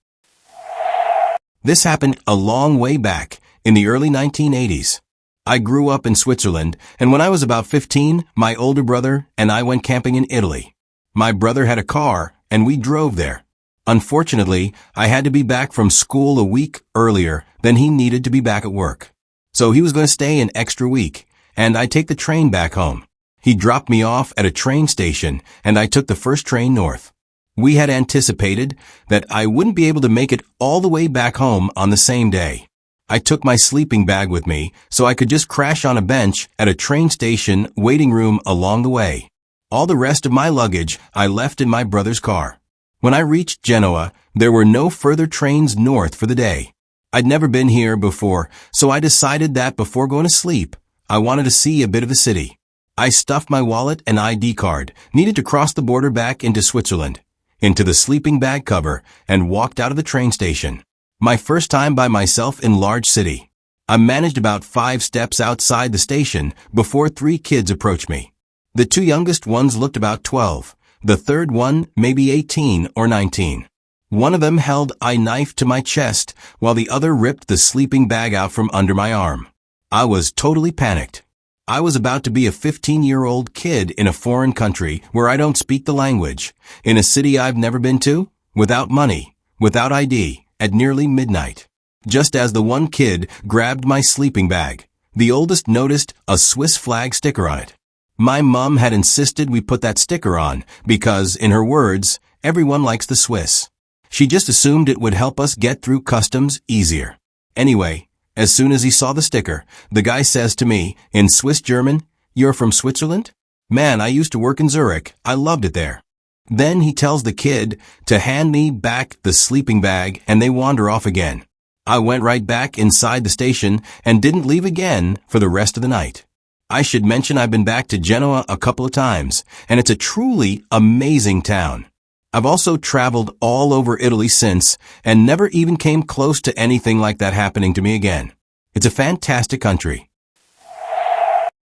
This happened a long way back in the early 1980s. I grew up in Switzerland, and when I was about 15, my older brother and I went camping in Italy. My brother had a car, and we drove there. Unfortunately, I had to be back from school a week earlier than he needed to be back at work. So he was going to stay an extra week, and I'd take the train back home. He dropped me off at a train station, and I took the first train north. We had anticipated that I wouldn't be able to make it all the way back home on the same day. I took my sleeping bag with me so I could just crash on a bench at a train station waiting room along the way. All the rest of my luggage I left in my brother's car. When I reached Genoa, there were no further trains north for the day. I'd never been here before, so I decided that before going to sleep, I wanted to see a bit of the city. I stuffed my wallet and ID card, needed to cross the border back into Switzerland, into the sleeping bag cover, and walked out of the train station. My first time by myself in large city. I managed about 5 steps outside the station before 3 kids approached me. The 2 youngest ones looked about 12. The third one maybe 18 or 19. One of them held a knife to my chest while the other ripped the sleeping bag out from under my arm. I was totally panicked. I was about to be a 15-year-old kid in a foreign country where I don't speak the language, in a city I've never been to, without money, without ID, at nearly midnight. Just as the one kid grabbed my sleeping bag, the oldest noticed a Swiss flag sticker on it. My mom had insisted we put that sticker on because, in her words, everyone likes the Swiss. She just assumed it would help us get through customs easier. Anyway, as soon as he saw the sticker, the guy says to me, in Swiss German, "You're from Switzerland? Man, I used to work in Zurich. I loved it there." Then he tells the kid to hand me back the sleeping bag and they wander off again. I went right back inside the station and didn't leave again for the rest of the night. I should mention I've been back to Genoa a couple of times, and it's a truly amazing town. I've also traveled all over Italy since, and never even came close to anything like that happening to me again. It's a fantastic country.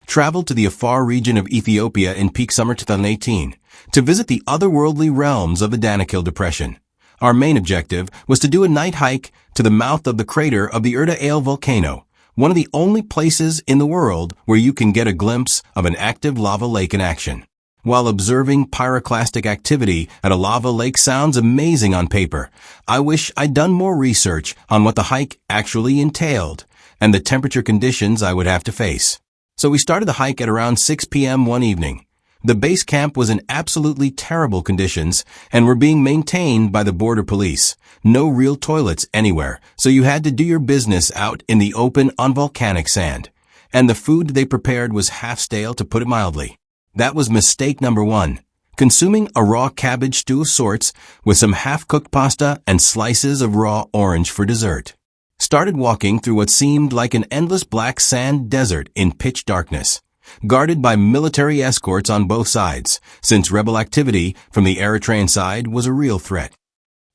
Traveled to the Afar region of Ethiopia in peak summer 2018 to visit the otherworldly realms of the Danakil Depression. Our main objective was to do a night hike to the mouth of the crater of the Eerie volcano, one of the only places in the world where you can get a glimpse of an active lava lake in action. While observing pyroclastic activity at a lava lake sounds amazing on paper, I wish I'd done more research on what the hike actually entailed and the temperature conditions I would have to face. So we started the hike at around 6 p.m. one evening. The base camp was in absolutely terrible conditions and were being maintained by the border police. No real toilets anywhere, so you had to do your business out in the open on volcanic sand. And the food they prepared was half stale, to put it mildly. That was mistake number one. Consuming a raw cabbage stew of sorts with some half-cooked pasta and slices of raw orange for dessert. Started walking through what seemed like an endless black sand desert in pitch darkness, guarded by military escorts on both sides, since rebel activity from the Eritrean side was a real threat.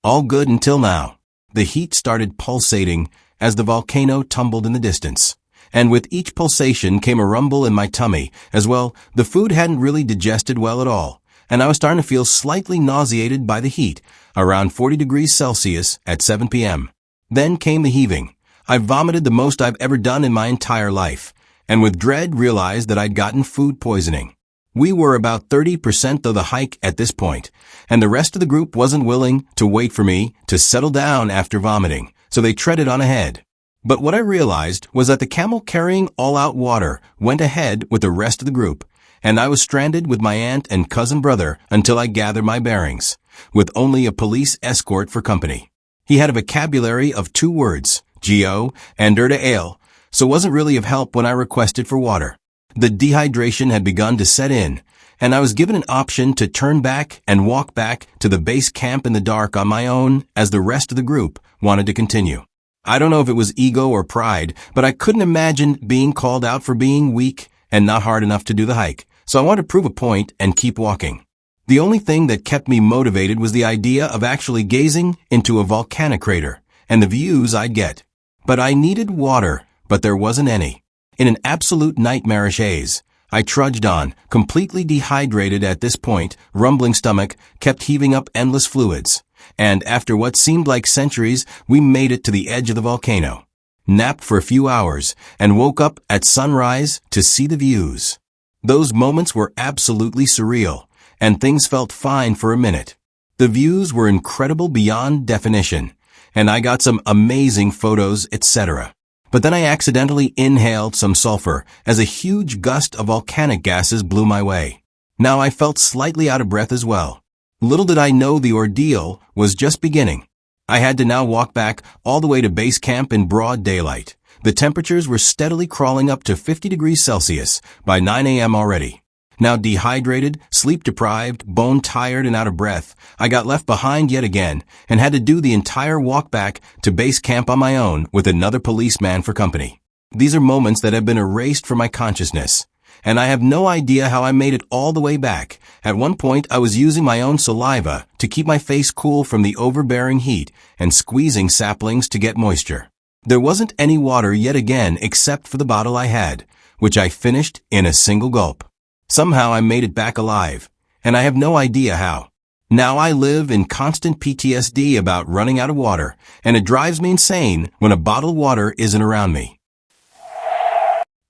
All good until now. The heat started pulsating as the volcano tumbled in the distance. And with each pulsation came a rumble in my tummy as well. The food hadn't really digested well at all, and I was starting to feel slightly nauseated by the heat, around 40 degrees Celsius at 7 p.m. Then came the heaving. I vomited the most I've ever done in my entire life, and with dread realized that I'd gotten food poisoning. We were about 30% of the hike at this point, and the rest of the group wasn't willing to wait for me to settle down after vomiting, so they treaded on ahead. But what I realized was that the camel carrying all-out water went ahead with the rest of the group, and I was stranded with my aunt and cousin brother until I gathered my bearings, with only a police escort for company. He had a vocabulary of 2 words, Geo and ale, so wasn't really of help when I requested for water. The dehydration had begun to set in, and I was given an option to turn back and walk back to the base camp in the dark on my own, as the rest of the group wanted to continue. I don't know if it was ego or pride, but I couldn't imagine being called out for being weak and not hard enough to do the hike, so I wanted to prove a point and keep walking. The only thing that kept me motivated was the idea of actually gazing into a volcanic crater and the views I'd get. But I needed water, but there wasn't any. In an absolute nightmarish haze, I trudged on, completely dehydrated at this point, rumbling stomach, kept heaving up endless fluids. And after what seemed like centuries, we made it to the edge of the volcano, napped for a few hours, and woke up at sunrise to see the views. Those moments were absolutely surreal, and things felt fine for a minute. The views were incredible beyond definition, and I got some amazing photos, etc. But then I accidentally inhaled some sulfur as a huge gust of volcanic gases blew my way. Now I felt slightly out of breath as well. Little did I know the ordeal was just beginning. I had to now walk back all the way to base camp in broad daylight. The temperatures were steadily crawling up to 50 degrees Celsius by 9 a.m. already. Now dehydrated, sleep-deprived, bone-tired, and out of breath, I got left behind yet again and had to do the entire walk back to base camp on my own with another policeman for company. These are moments that have been erased from my consciousness, and I have no idea how I made it all the way back. At one point, I was using my own saliva to keep my face cool from the overbearing heat and squeezing saplings to get moisture. There wasn't any water yet again except for the bottle I had, which I finished in a single gulp. Somehow I made it back alive, and I have no idea how. Now I live in constant PTSD about running out of water, and it drives me insane when a bottled water isn't around me.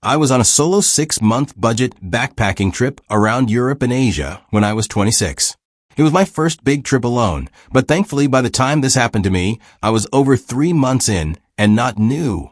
I was on a solo 6-month budget backpacking trip around Europe and Asia when I was 26. It was my first big trip alone, but thankfully by the time this happened to me, I was over 3 months in and not new.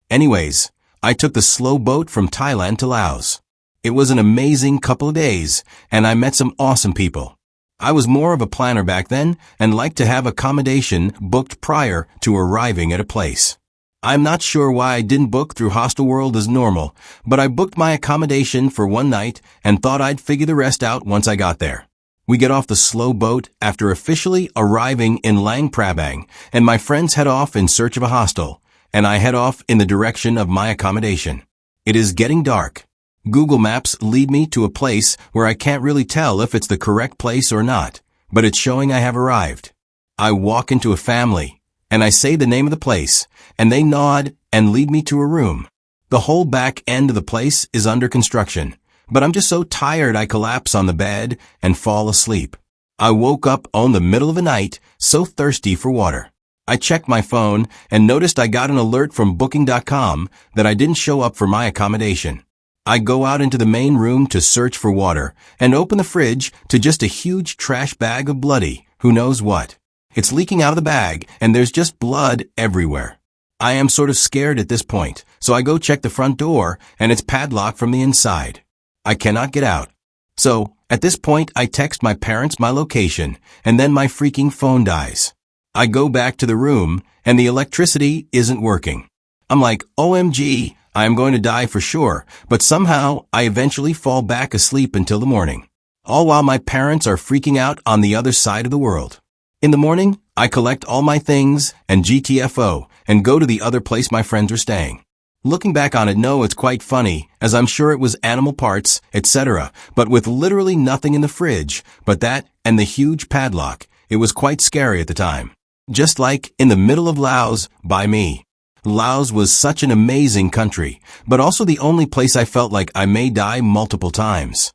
Anyways, I took the slow boat from Thailand to Laos. It was an amazing couple of days, and I met some awesome people. I was more of a planner back then and liked to have accommodation booked prior to arriving at a place. I'm not sure why I didn't book through Hostelworld as normal, but I booked my accommodation for one night and thought I'd figure the rest out once I got there. We get off the slow boat after officially arriving in Luang Prabang, and my friends head off in search of a hostel, and I head off in the direction of my accommodation. It is getting dark. Google Maps lead me to a place where I can't really tell if it's the correct place or not, but it's showing I have arrived. I walk into a family, and I say the name of the place, and they nod and lead me to a room. The whole back end of the place is under construction, but I'm just so tired I collapse on the bed and fall asleep. I woke up on the middle of the night, so thirsty for water. I checked my phone and noticed I got an alert from Booking.com that I didn't show up for my accommodation. I go out into the main room to search for water and open the fridge to just a huge trash bag of bloody, who knows what. It's leaking out of the bag and there's just blood everywhere. I am sort of scared at this point, so I go check the front door and it's padlocked from the inside. I cannot get out. So, at this point, I text my parents my location and then my freaking phone dies. I go back to the room and the electricity isn't working. I'm like, OMG, I am going to die for sure, but somehow I eventually fall back asleep until the morning. All while my parents are freaking out on the other side of the world. In the morning, I collect all my things and GTFO and go to the other place my friends are staying. Looking back on it, no, it's quite funny, as I'm sure it was animal parts, etc., but with literally nothing in the fridge but that and the huge padlock. It was quite scary at the time. Just like in the middle of Laos by me. Laos was such an amazing country, but also the only place I felt like I may die multiple times.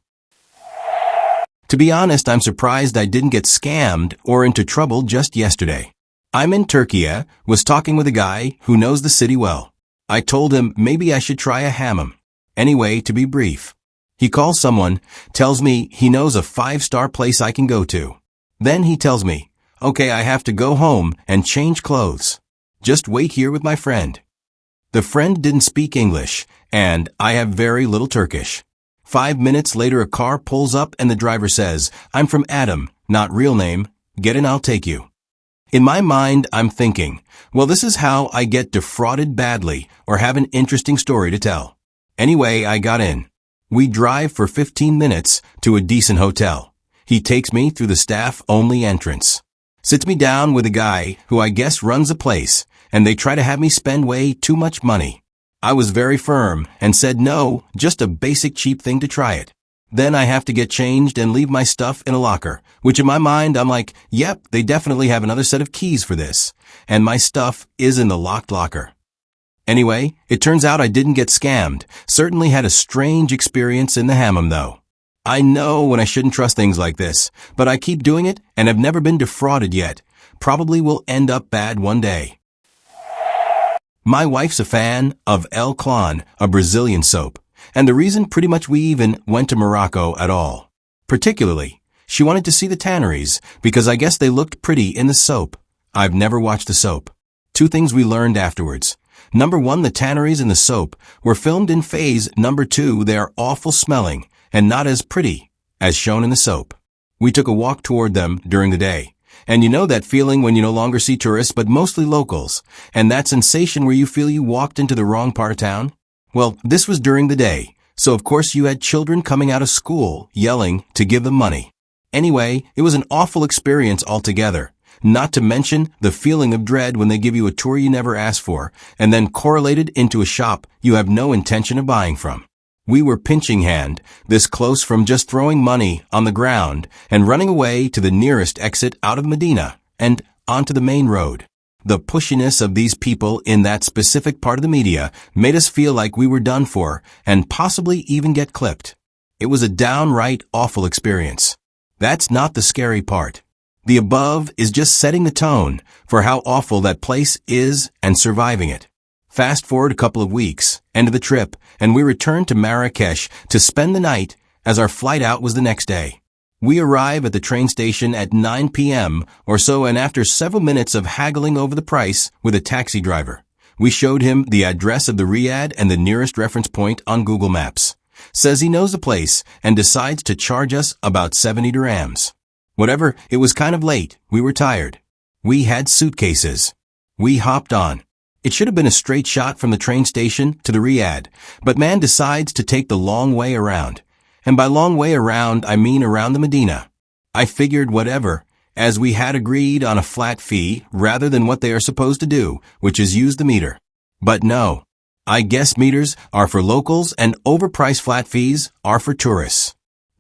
To be honest, I'm surprised I didn't get scammed or into trouble just yesterday. I'm in Turkey, was talking with a guy who knows the city well. I told him maybe I should try a hammam. Anyway, to be brief. He calls someone, tells me he knows a 5-star place I can go to. Then he tells me, okay, I have to go home and change clothes. Just wait here with my friend. The friend didn't speak English, and I have very little Turkish. 5 minutes later, a car pulls up and the driver says, I'm from Adam, not real name, get in, I'll take you. In my mind, I'm thinking, well, this is how I get defrauded badly or have an interesting story to tell. Anyway, I got in. We drive for 15 minutes to a decent hotel. He takes me through the staff-only entrance. Sits me down with a guy who I guess runs the place, and they try to have me spend way too much money. I was very firm and said no, just a basic cheap thing to try it. Then I have to get changed and leave my stuff in a locker, which in my mind I'm like, yep, they definitely have another set of keys for this, and my stuff is in the locked locker. Anyway, it turns out I didn't get scammed, certainly had a strange experience in the hammam though. I know when I shouldn't trust things like this, but I keep doing it and have never been defrauded yet. Probably will end up bad one day. My wife's a fan of El Clon, a Brazilian soap. And the reason pretty much we even went to Morocco at all. Particularly, she wanted to see the tanneries because I guess they looked pretty in the soap. I've never watched the soap. 2 things we learned afterwards. Number 1, the tanneries in the soap were filmed in phase. Number 2, they are awful smelling and not as pretty as shown in the soap. We took a walk toward them during the day. And you know that feeling when you no longer see tourists but mostly locals, and that sensation where you feel you walked into the wrong part of town? Well, this was during the day, so of course you had children coming out of school yelling to give them money. Anyway, it was an awful experience altogether, not to mention the feeling of dread when they give you a tour you never asked for, and then correlated into a shop you have no intention of buying from. We were pinching hand, this close from just throwing money on the ground and running away to the nearest exit out of Medina and onto the main road. The pushiness of these people in that specific part of the media made us feel like we were done for and possibly even get clipped. It was a downright awful experience. That's not the scary part. The above is just setting the tone for how awful that place is and surviving it. Fast forward a couple of weeks, end of the trip, and we returned to Marrakesh to spend the night as our flight out was the next day. We arrive at the train station at 9 p.m. or so, and after several minutes of haggling over the price with a taxi driver, we showed him the address of the riad and the nearest reference point on Google Maps. Says he knows the place and decides to charge us about 70 dirhams. Whatever, it was kind of late. We were tired. We had suitcases. We hopped on. It should have been a straight shot from the train station to the riad, but man decides to take the long way around. And by long way around, I mean around the Medina. I figured whatever, as we had agreed on a flat fee rather than what they are supposed to do, which is use the meter. But no. I guess meters are for locals and overpriced flat fees are for tourists.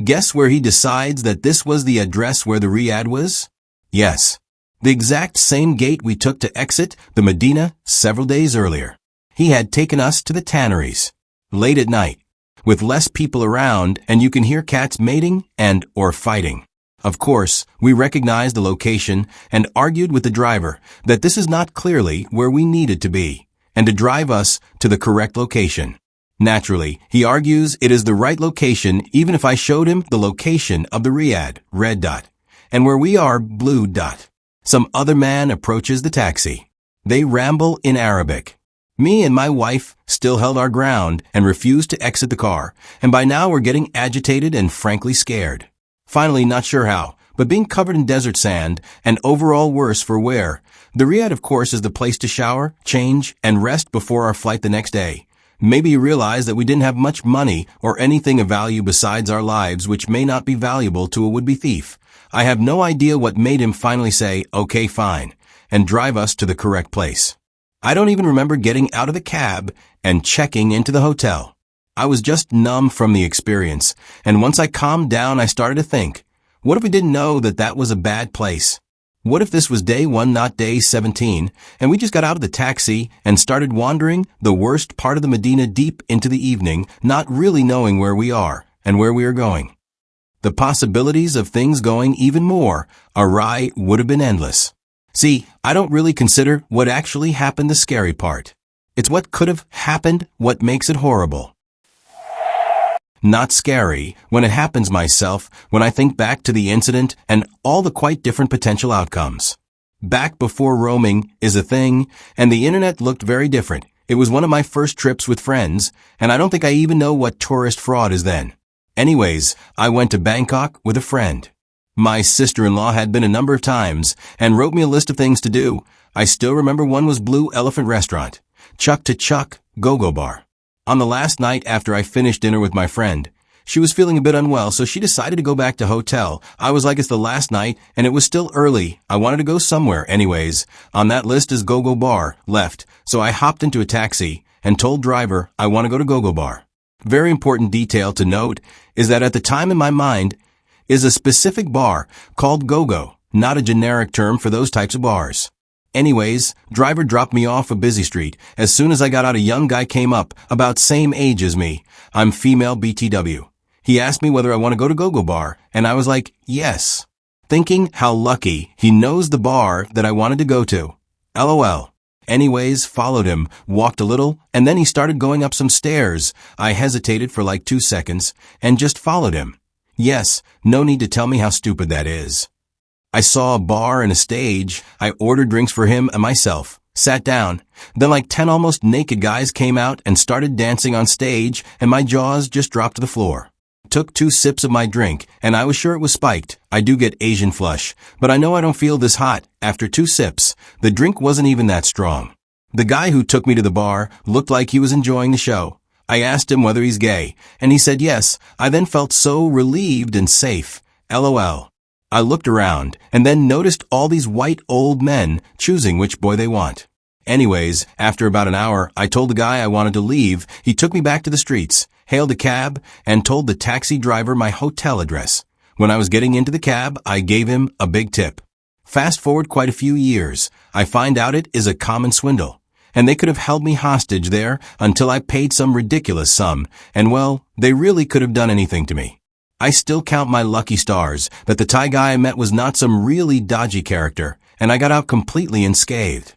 Guess where he decides that this was the address where the riad was? Yes. The exact same gate we took to exit the Medina several days earlier. He had taken us to the tanneries. Late at night. With less people around and you can hear cats mating and or fighting. Of course, we recognized the location and argued with the driver that this is not clearly where we needed to be, and to drive us to the correct location. Naturally, he argues it is the right location even if I showed him the location of the Riyadh, red dot, and where we are, blue dot. Some other man approaches the taxi. They ramble in Arabic. Me and my wife still held our ground and refused to exit the car, and by now we're getting agitated and frankly scared. Finally, not sure how, but being covered in desert sand and overall worse for wear, the Riyadh of course is the place to shower, change, and rest before our flight the next day. Maybe you realize that we didn't have much money or anything of value besides our lives, which may not be valuable to a would-be thief. I have no idea what made him finally say, "Okay, fine," and drive us to the correct place. I don't even remember getting out of the cab and checking into the hotel. I was just numb from the experience, and once I calmed down, I started to think, what if we didn't know that that was a bad place? What if this was day 1, not day 17, and we just got out of the taxi and started wandering the worst part of the Medina deep into the evening, not really knowing where we are and where we are going? The possibilities of things going even more awry would have been endless. See, I don't really consider what actually happened the scary part. It's what could have happened what makes it horrible. Not scary when it happens myself, when I think back to the incident and all the quite different potential outcomes. Back before roaming is a thing, and the internet looked very different. It was one of my first trips with friends, and I don't think I even know what tourist fraud is then. Anyways, I went to Bangkok with a friend. My sister-in-law had been a number of times and wrote me a list of things to do. I still remember one was Blue Elephant Restaurant, Chuck to Chuck, Go-Go Bar. On the last night after I finished dinner with my friend, she was feeling a bit unwell, so she decided to go back to hotel. I was like, it's the last night, and it was still early. I wanted to go somewhere anyways. On that list is Go-Go Bar, left, so I hopped into a taxi and told driver I want to go to Go-Go Bar. Very important detail to note is that at the time in my mind is a specific bar called Go-Go, not a generic term for those types of bars. Anyways, driver dropped me off a busy street. As soon as I got out, a young guy came up, about same age as me. I'm female BTW. He asked me whether I want to go to Go-Go Bar, and I was like, yes. Thinking how lucky he knows the bar that I wanted to go to. LOL. Anyways, followed him, walked a little, and then he started going up some stairs. I hesitated for like 2 seconds, and just followed him. Yes, no need to tell me how stupid that is. I saw a bar and a stage. I ordered drinks for him and myself, sat down. Then like 10 almost naked guys came out and started dancing on stage, and my jaws just dropped to the floor. Took 2 sips of my drink, and I was sure it was spiked. I do get Asian flush, but I know I don't feel this hot. After 2 sips, the drink wasn't even that strong. The guy who took me to the bar looked like he was enjoying the show. I asked him whether he's gay, and he said yes. I then felt so relieved and safe. LOL. I looked around and then noticed all these white old men choosing which boy they want. Anyways, after about an hour, I told the guy I wanted to leave. He took me back to the streets, hailed a cab, and told the taxi driver my hotel address. When I was getting into the cab, I gave him a big tip. Fast forward quite a few years, I find out it is a common swindle, and they could have held me hostage there until I paid some ridiculous sum, and well, they really could have done anything to me. I still count my lucky stars that the Thai guy I met was not some really dodgy character, and I got out completely unscathed.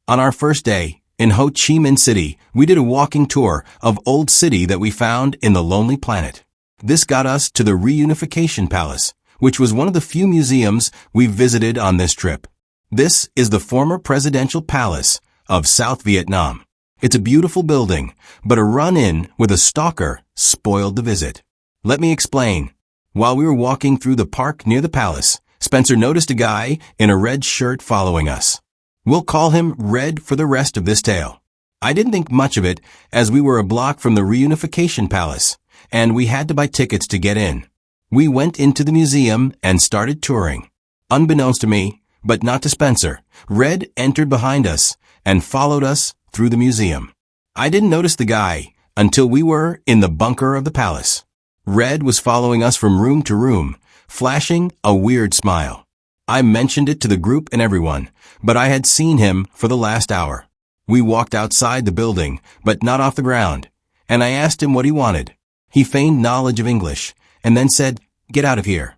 On our first day, in Ho Chi Minh City, we did a walking tour of Old City that we found in the Lonely Planet. This got us to the Reunification Palace, which was one of the few museums we visited on this trip. This is the former presidential palace of South Vietnam. It's a beautiful building, but a run-in with a stalker spoiled the visit. Let me explain. While we were walking through the park near the palace, Spencer noticed a guy in a red shirt following us. We'll call him Red for the rest of this tale. I didn't think much of it, as we were a block from the Reunification Palace, and we had to buy tickets to get in. We went into the museum and started touring. Unbeknownst to me, but not to Spencer, Red entered behind us and followed us through the museum. I didn't notice the guy until we were in the bunker of the palace. Red was following us from room to room, flashing a weird smile. I mentioned it to the group and everyone, but I had seen him for the last hour. We walked outside the building, but not off the ground, and I asked him what he wanted. He feigned knowledge of English, and then said, get out of here."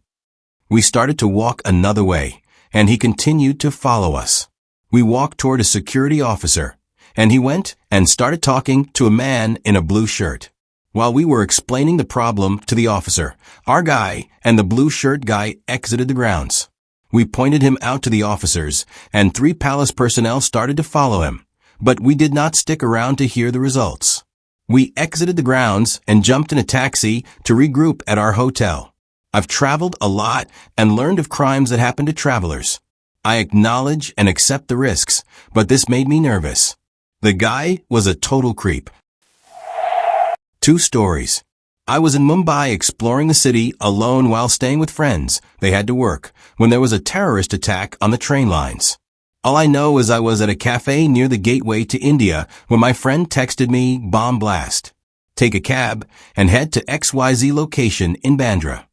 We started to walk another way, and he continued to follow us. We walked toward a security officer, and he went and started talking to a man in a blue shirt. While we were explaining the problem to the officer, our guy and the blue shirt guy exited the grounds. We pointed him out to the officers, and 3 palace personnel started to follow him, but we did not stick around to hear the results. We exited the grounds and jumped in a taxi to regroup at our hotel. I've traveled a lot and learned of crimes that happen to travelers. I acknowledge and accept the risks, but this made me nervous. The guy was a total creep. 2 stories. I was in Mumbai exploring the city alone while staying with friends. They had to work when there was a terrorist attack on the train lines. All I know is I was at a cafe near the gateway to India when my friend texted me, "Bomb blast. Take a cab and head to XYZ location in Bandra."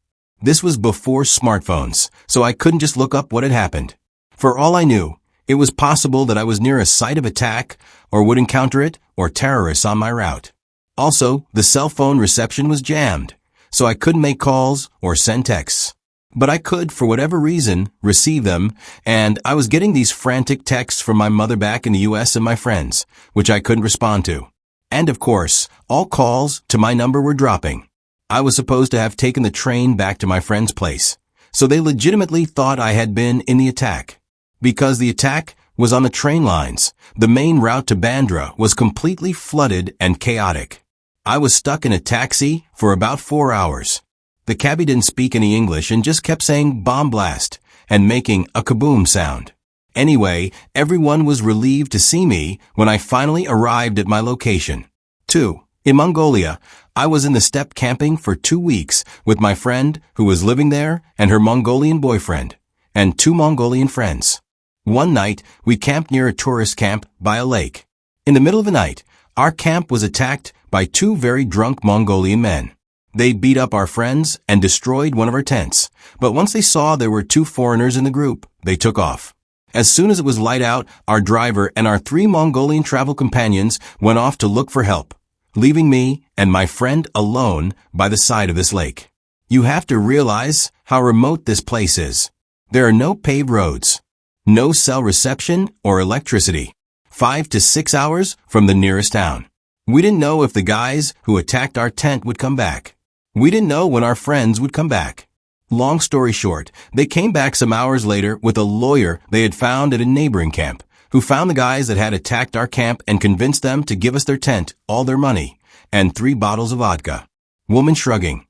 This was before smartphones, so I couldn't just look up what had happened. For all I knew, it was possible that I was near a site of attack or would encounter it or terrorists on my route. Also, the cell phone reception was jammed, so I couldn't make calls or send texts. But I could, for whatever reason, receive them, and I was getting these frantic texts from my mother back in the US and my friends, which I couldn't respond to. And of course, all calls to my number were dropping. I was supposed to have taken the train back to my friend's place, so they legitimately thought I had been in the attack. Because the attack was on the train lines, the main route to Bandra was completely flooded and chaotic. I was stuck in a taxi for about 4 hours. The cabbie didn't speak any English and just kept saying "bomb blast" and making a kaboom sound. Anyway, everyone was relieved to see me when I finally arrived at my location. 2. In Mongolia, I was in the steppe camping for 2 weeks with my friend who was living there and her Mongolian boyfriend, and 2 Mongolian friends. One night, we camped near a tourist camp by a lake. In the middle of the night, our camp was attacked by 2 very drunk Mongolian men. They beat up our friends and destroyed one of our tents, but once they saw there were 2 foreigners in the group, they took off. As soon as it was light out, our driver and our 3 Mongolian travel companions went off to look for help, leaving me and my friend alone by the side of this lake. You have to realize how remote this place is. There are no paved roads, no cell reception or electricity. 5 to 6 hours from the nearest town. We didn't know if the guys who attacked our tent would come back. We didn't know when our friends would come back. Long story short, they came back some hours later with a lawyer they had found at a neighboring camp, who found the guys that had attacked our camp and convinced them to give us their tent, all their money, and 3 bottles of vodka. Woman shrugging.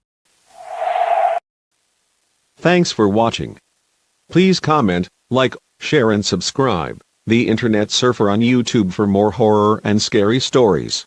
Thanks for watching. Please comment, like, share and subscribe. The Internet Surfer on YouTube for more horror and scary stories.